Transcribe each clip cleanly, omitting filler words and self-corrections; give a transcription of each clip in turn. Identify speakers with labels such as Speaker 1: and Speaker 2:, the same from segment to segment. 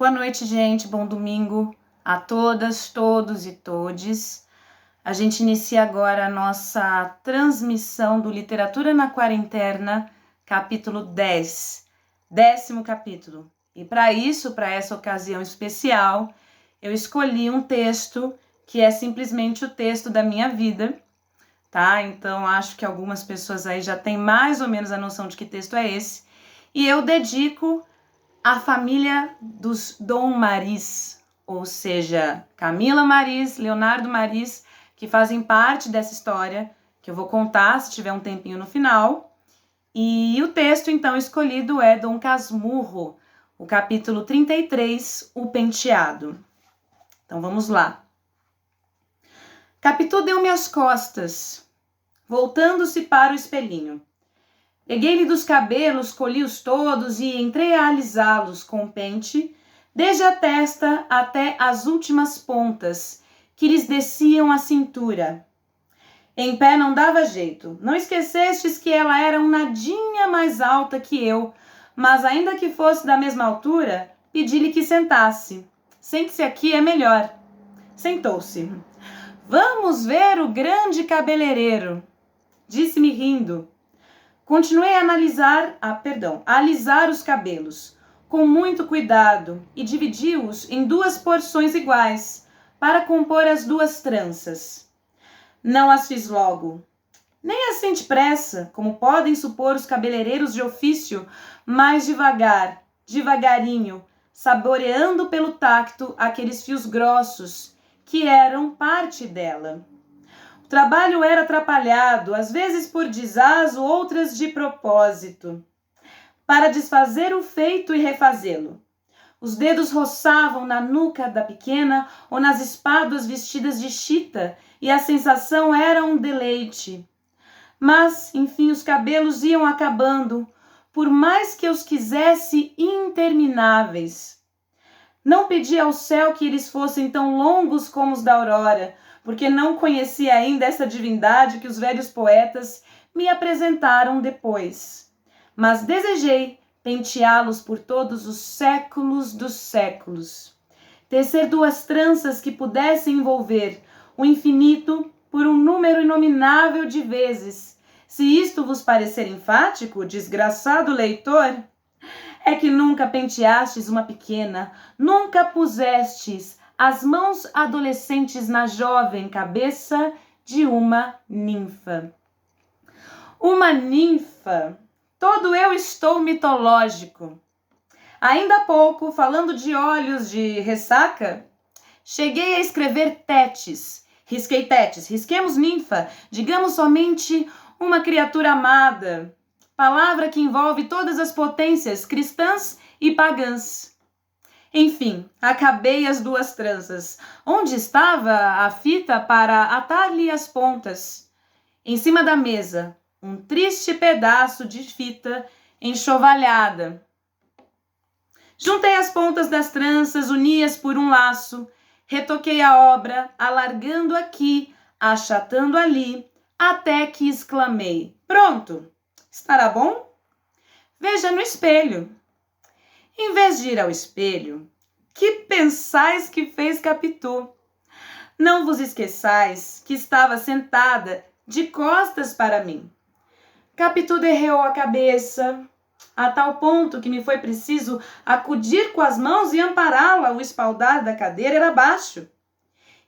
Speaker 1: Boa noite, gente. Bom domingo a todas, todos e todes. A gente inicia agora a nossa transmissão do Literatura na Quarentena, capítulo 10, 10º capítulo. E para isso, para essa ocasião especial, eu escolhi um texto que é simplesmente o texto da minha vida, tá? Então, acho que algumas pessoas aí já têm mais ou menos a noção de que texto é esse. E eu dedico a família dos Dom Maris, ou seja, Camila Maris, Leonardo Maris, que fazem parte dessa história, que eu vou contar se tiver um tempinho no final. E o texto, então, escolhido é Dom Casmurro, o capítulo 33, O Penteado. Então, vamos lá. Capitu deu-me as costas, voltando-se para o espelhinho. Peguei-lhe dos cabelos, colhi-os todos e entrei a alisá-los com o pente, desde a testa até as últimas pontas, que lhes desciam a cintura. Em pé não dava jeito. Não esquecestes que ela era um nadinha mais alta que eu, mas ainda que fosse da mesma altura, pedi-lhe que sentasse. Sente-se aqui, é melhor. Sentou-se. Vamos ver o grande cabeleireiro, disse-me rindo. Continuei a alisar os cabelos, com muito cuidado, e dividi-os em 2 porções iguais, para compor as 2 tranças. Não as fiz logo, nem assim depressa, como podem supor os cabeleireiros de ofício, mas devagar, devagarinho, saboreando pelo tacto aqueles fios grossos, que eram parte dela. O trabalho era atrapalhado, às vezes por desazo, outras de propósito, para desfazer o feito e refazê-lo. Os dedos roçavam na nuca da pequena ou nas espáduas vestidas de chita, e a sensação era um deleite. Mas, enfim, os cabelos iam acabando, por mais que eu os quisesse intermináveis. Não pedi ao céu que eles fossem tão longos como os da aurora, porque não conhecia ainda essa divindade que os velhos poetas me apresentaram depois. Mas desejei penteá-los por todos os séculos dos séculos. Tecer 2 tranças que pudessem envolver o infinito por um número inominável de vezes. Se isto vos parecer enfático, desgraçado leitor, é que nunca penteastes uma pequena, nunca pusestes as mãos adolescentes na jovem cabeça de uma ninfa. Uma ninfa, todo eu estou mitológico. Ainda há pouco, falando de olhos de ressaca, cheguei a escrever tétis. Risquei tétis, risquemos ninfa, digamos somente uma criatura amada. Palavra que envolve todas as potências cristãs e pagãs. Enfim, acabei as 2 tranças. Onde estava a fita para atar-lhe as pontas? Em cima da mesa, um triste pedaço de fita enxovalhada. Juntei as pontas das tranças, uni-as por um laço, retoquei a obra, alargando aqui, achatando ali, até que exclamei: pronto! Estará bom? Veja no espelho. Em vez de ir ao espelho, que pensais que fez Capitu? Não vos esqueçais que estava sentada de costas para mim. Capitu derreou a cabeça, a tal ponto que me foi preciso acudir com as mãos e ampará-la. O espaldar da cadeira era baixo.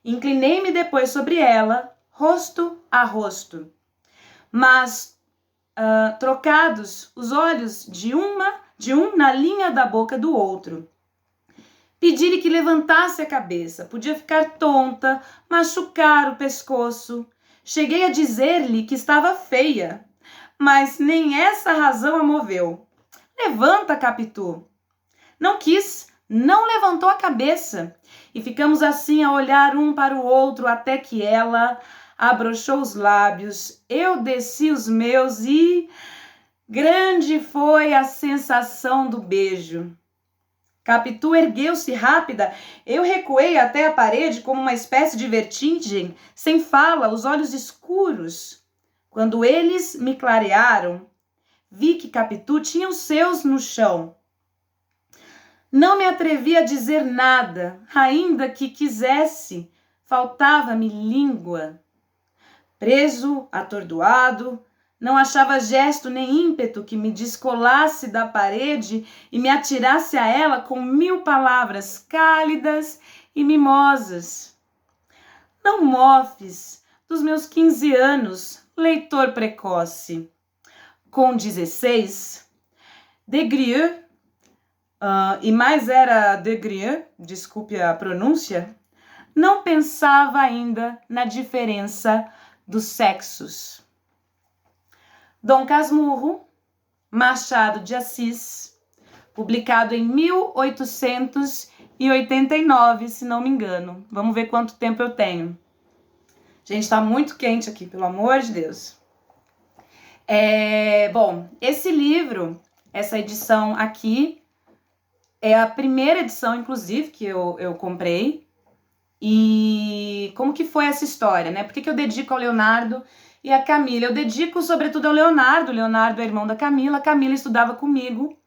Speaker 1: Inclinei-me depois sobre ela, rosto a rosto. Mas trocados os olhos de um na linha da boca do outro. Pedi-lhe que levantasse a cabeça. Podia ficar tonta, machucar o pescoço. Cheguei a dizer-lhe que estava feia, mas nem essa razão a moveu. Levanta, Capitu. Não quis, não levantou a cabeça. E ficamos assim a olhar um para o outro até que ela abrochou os lábios, eu desci os meus e grande foi a sensação do beijo. Capitu ergueu-se rápida, eu recuei até a parede como uma espécie de vertigem, sem fala, os olhos escuros. Quando eles me clarearam, vi que Capitu tinha os seus no chão. Não me atrevi a dizer nada, ainda que quisesse, faltava-me língua. Preso, atordoado, não achava gesto nem ímpeto que me descolasse da parede e me atirasse a ela com 1000 palavras cálidas e mimosas. Não mofes dos meus 15 anos, leitor precoce. Com 16, Des Grieux, e mais era Des Grieux, desculpe a pronúncia, não pensava ainda na diferença dos sexos. Dom Casmurro, Machado de Assis, publicado em 1889, se não me engano. Vamos ver quanto tempo eu tenho. Gente, tá muito quente aqui, pelo amor de Deus. Bom, esse livro, essa edição aqui, é a primeira edição, inclusive, que eu comprei. E como que foi essa história, né? Por que eu dedico ao Leonardo e a Camila? Eu dedico sobretudo ao Leonardo. O Leonardo é irmão da Camila. A Camila estudava comigo.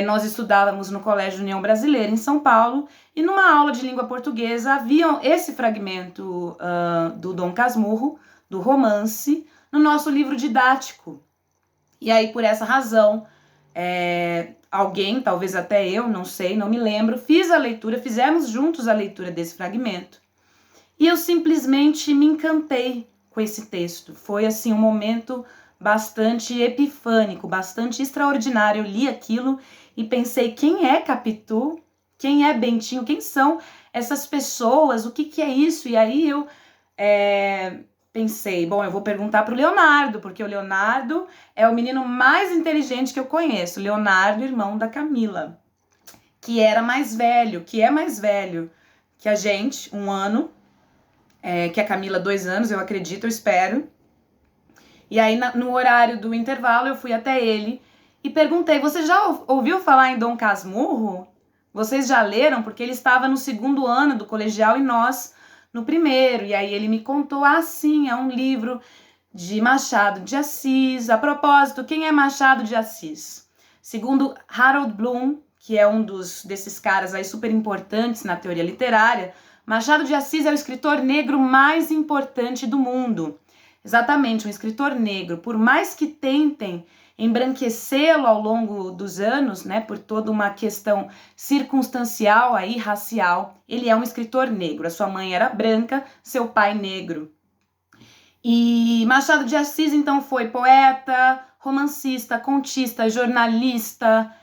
Speaker 1: Nós estudávamos no Colégio União Brasileira, em São Paulo. E numa aula de língua portuguesa havia esse fragmento do Dom Casmurro, do romance, no nosso livro didático. E aí, por essa razão, alguém, talvez até eu, não sei, não me lembro, fizemos juntos a leitura desse fragmento. E eu simplesmente me encantei com esse texto. Foi, assim, um momento bastante epifânico, bastante extraordinário. Eu li aquilo e pensei, quem é Capitu? Quem é Bentinho? Quem são essas pessoas? O que é isso? E aí eu pensei, bom, eu vou perguntar para o Leonardo, porque o Leonardo é o menino mais inteligente que eu conheço. Leonardo, irmão da Camila, que é mais velho que a gente, 1 ano, que a Camila 2 anos, eu acredito, eu espero. E aí, no horário do intervalo, eu fui até ele e perguntei, você já ouviu falar em Dom Casmurro? Vocês já leram? Porque ele estava no 2º ano do colegial e nós no 1º. E aí ele me contou, sim, é um livro de Machado de Assis. A propósito, quem é Machado de Assis? Segundo Harold Bloom, que é um desses caras aí super importantes na teoria literária, Machado de Assis é o escritor negro mais importante do mundo. Exatamente, um escritor negro. Por mais que tentem embranquecê-lo ao longo dos anos, né, por toda uma questão circunstancial aí, racial, ele é um escritor negro. A sua mãe era branca, seu pai negro. E Machado de Assis, então, foi poeta, romancista, contista, jornalista,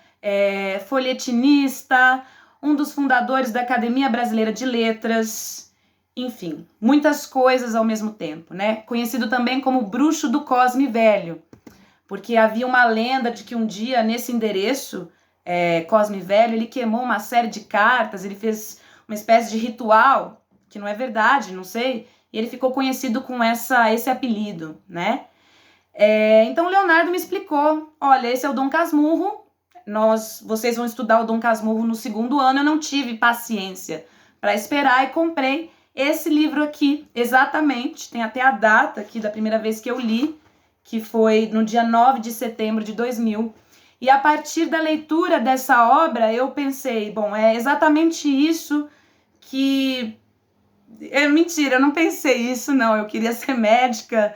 Speaker 1: folhetinista, um dos fundadores da Academia Brasileira de Letras, enfim, muitas coisas ao mesmo tempo, né? Conhecido também como Bruxo do Cosme Velho, porque havia uma lenda de que um dia, nesse endereço, Cosme Velho, ele queimou uma série de cartas, ele fez uma espécie de ritual, que não é verdade, não sei, e ele ficou conhecido com esse apelido, né? Então o Leonardo me explicou, olha, esse é o Dom Casmurro, vocês vão estudar o Dom Casmurro no 2º ano, eu não tive paciência para esperar e comprei esse livro aqui, exatamente, tem até a data aqui da primeira vez que eu li, que foi no dia 9 de setembro de 2000. E a partir da leitura dessa obra, eu pensei, bom, é exatamente isso que... mentira, eu não pensei isso, não. Eu queria ser médica,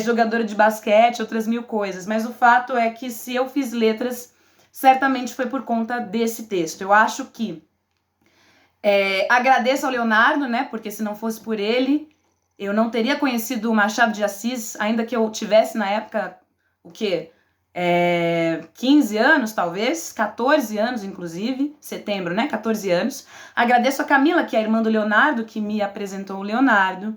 Speaker 1: jogadora de basquete, outras 1000 coisas. Mas o fato é que se eu fiz letras, certamente foi por conta desse texto. Eu acho que agradeço ao Leonardo, né? Porque se não fosse por ele, eu não teria conhecido o Machado de Assis, ainda que eu tivesse na época, 15 anos, talvez, 14 anos, inclusive, setembro, né? 14 anos. Agradeço a Camila, que é a irmã do Leonardo, que me apresentou o Leonardo.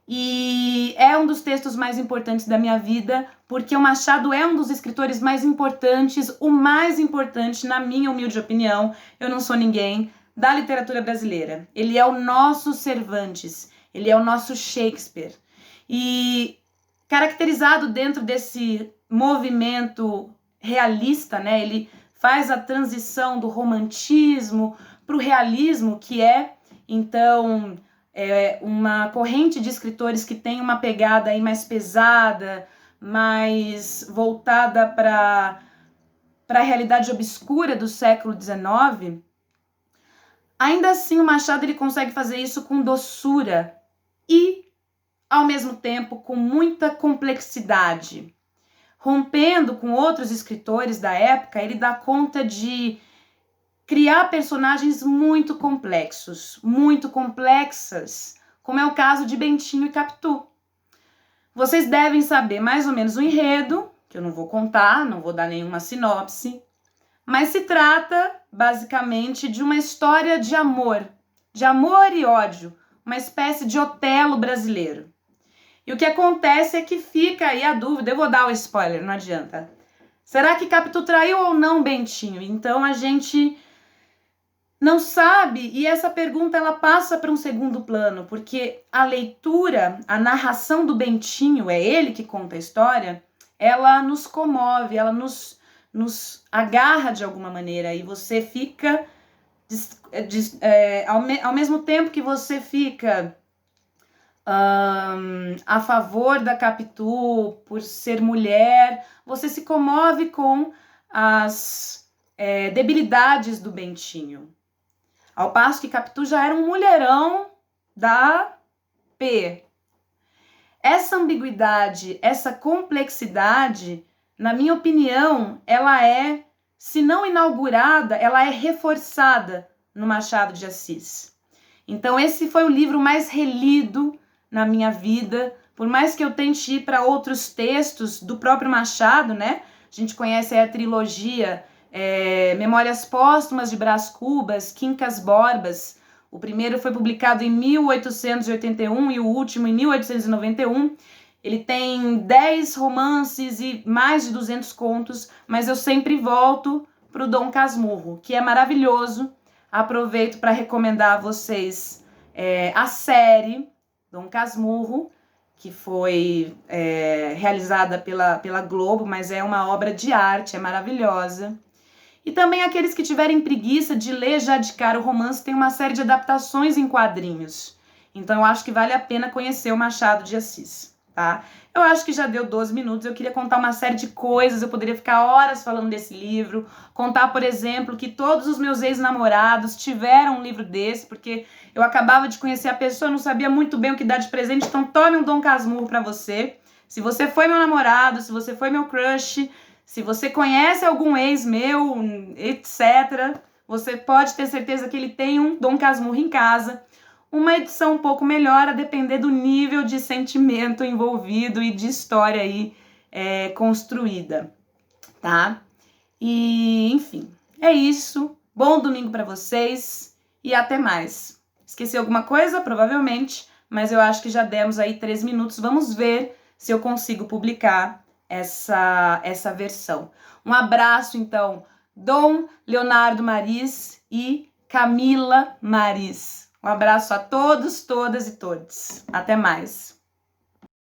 Speaker 1: E é um dos textos mais importantes da minha vida, porque o Machado é um dos escritores mais importantes, o mais importante, na minha humilde opinião, eu não sou ninguém, da literatura brasileira. Ele é o nosso Cervantes, ele é o nosso Shakespeare. E caracterizado dentro desse movimento realista, né? Ele faz a transição do romantismo para o realismo, que então, uma corrente de escritores que tem uma pegada aí mais pesada, mais voltada para para a realidade obscura do século XIX, ainda assim o Machado ele consegue fazer isso com doçura e, ao mesmo tempo, com muita complexidade. Rompendo com outros escritores da época, ele dá conta de criar personagens muito complexos, muito complexas, como é o caso de Bentinho e Capitu. Vocês devem saber mais ou menos o enredo, que eu não vou contar, não vou dar nenhuma sinopse, mas se trata, basicamente, de uma história de amor e ódio, uma espécie de Otelo brasileiro. E o que acontece é que fica aí a dúvida, eu vou dar o spoiler, não adianta. Será que Capitu traiu ou não Bentinho? Então a gente não sabe, e essa pergunta ela passa para um segundo plano, porque a leitura, a narração do Bentinho, é ele que conta a história, ela nos comove, ela nos agarra de alguma maneira, e você fica, ao mesmo tempo que você fica a favor da Capitu por ser mulher, você se comove com as debilidades do Bentinho. Ao passo que Capitu já era um mulherão da P. Essa ambiguidade, essa complexidade, na minha opinião, ela é, se não inaugurada, ela é reforçada no Machado de Assis. Então esse foi o livro mais relido na minha vida, por mais que eu tente ir para outros textos do próprio Machado, né? A gente conhece a trilogia Memórias Póstumas de Brás Cubas, Quincas Borbas. O primeiro foi publicado em 1881 e o último em 1891. Ele tem 10 romances e mais de 200 contos, mas eu sempre volto para o Dom Casmurro, que é maravilhoso. Aproveito para recomendar a vocês a série Dom Casmurro, que foi realizada pela Globo, mas é uma obra de arte, é maravilhosa. E também aqueles que tiverem preguiça de ler já de cara o romance, tem uma série de adaptações em quadrinhos. Então eu acho que vale a pena conhecer o Machado de Assis, tá? Eu acho que já deu 12 minutos, eu queria contar uma série de coisas, eu poderia ficar horas falando desse livro, contar, por exemplo, que todos os meus ex-namorados tiveram um livro desse, porque eu acabava de conhecer a pessoa, não sabia muito bem o que dar de presente, então tome um Dom Casmurro pra você. Se você foi meu namorado, se você foi meu crush, se você conhece algum ex meu, etc., você pode ter certeza que ele tem um Dom Casmurro em casa. Uma edição um pouco melhor, a depender do nível de sentimento envolvido e de história aí construída, tá? E, enfim, é isso. Bom domingo para vocês e até mais. Esqueci alguma coisa? Provavelmente, mas eu acho que já demos aí 3 minutos. Vamos ver se eu consigo publicar essa versão. Um abraço, então, Dom Leonardo Maris e Camila Maris. Um abraço a todos, todas e todos. Até mais.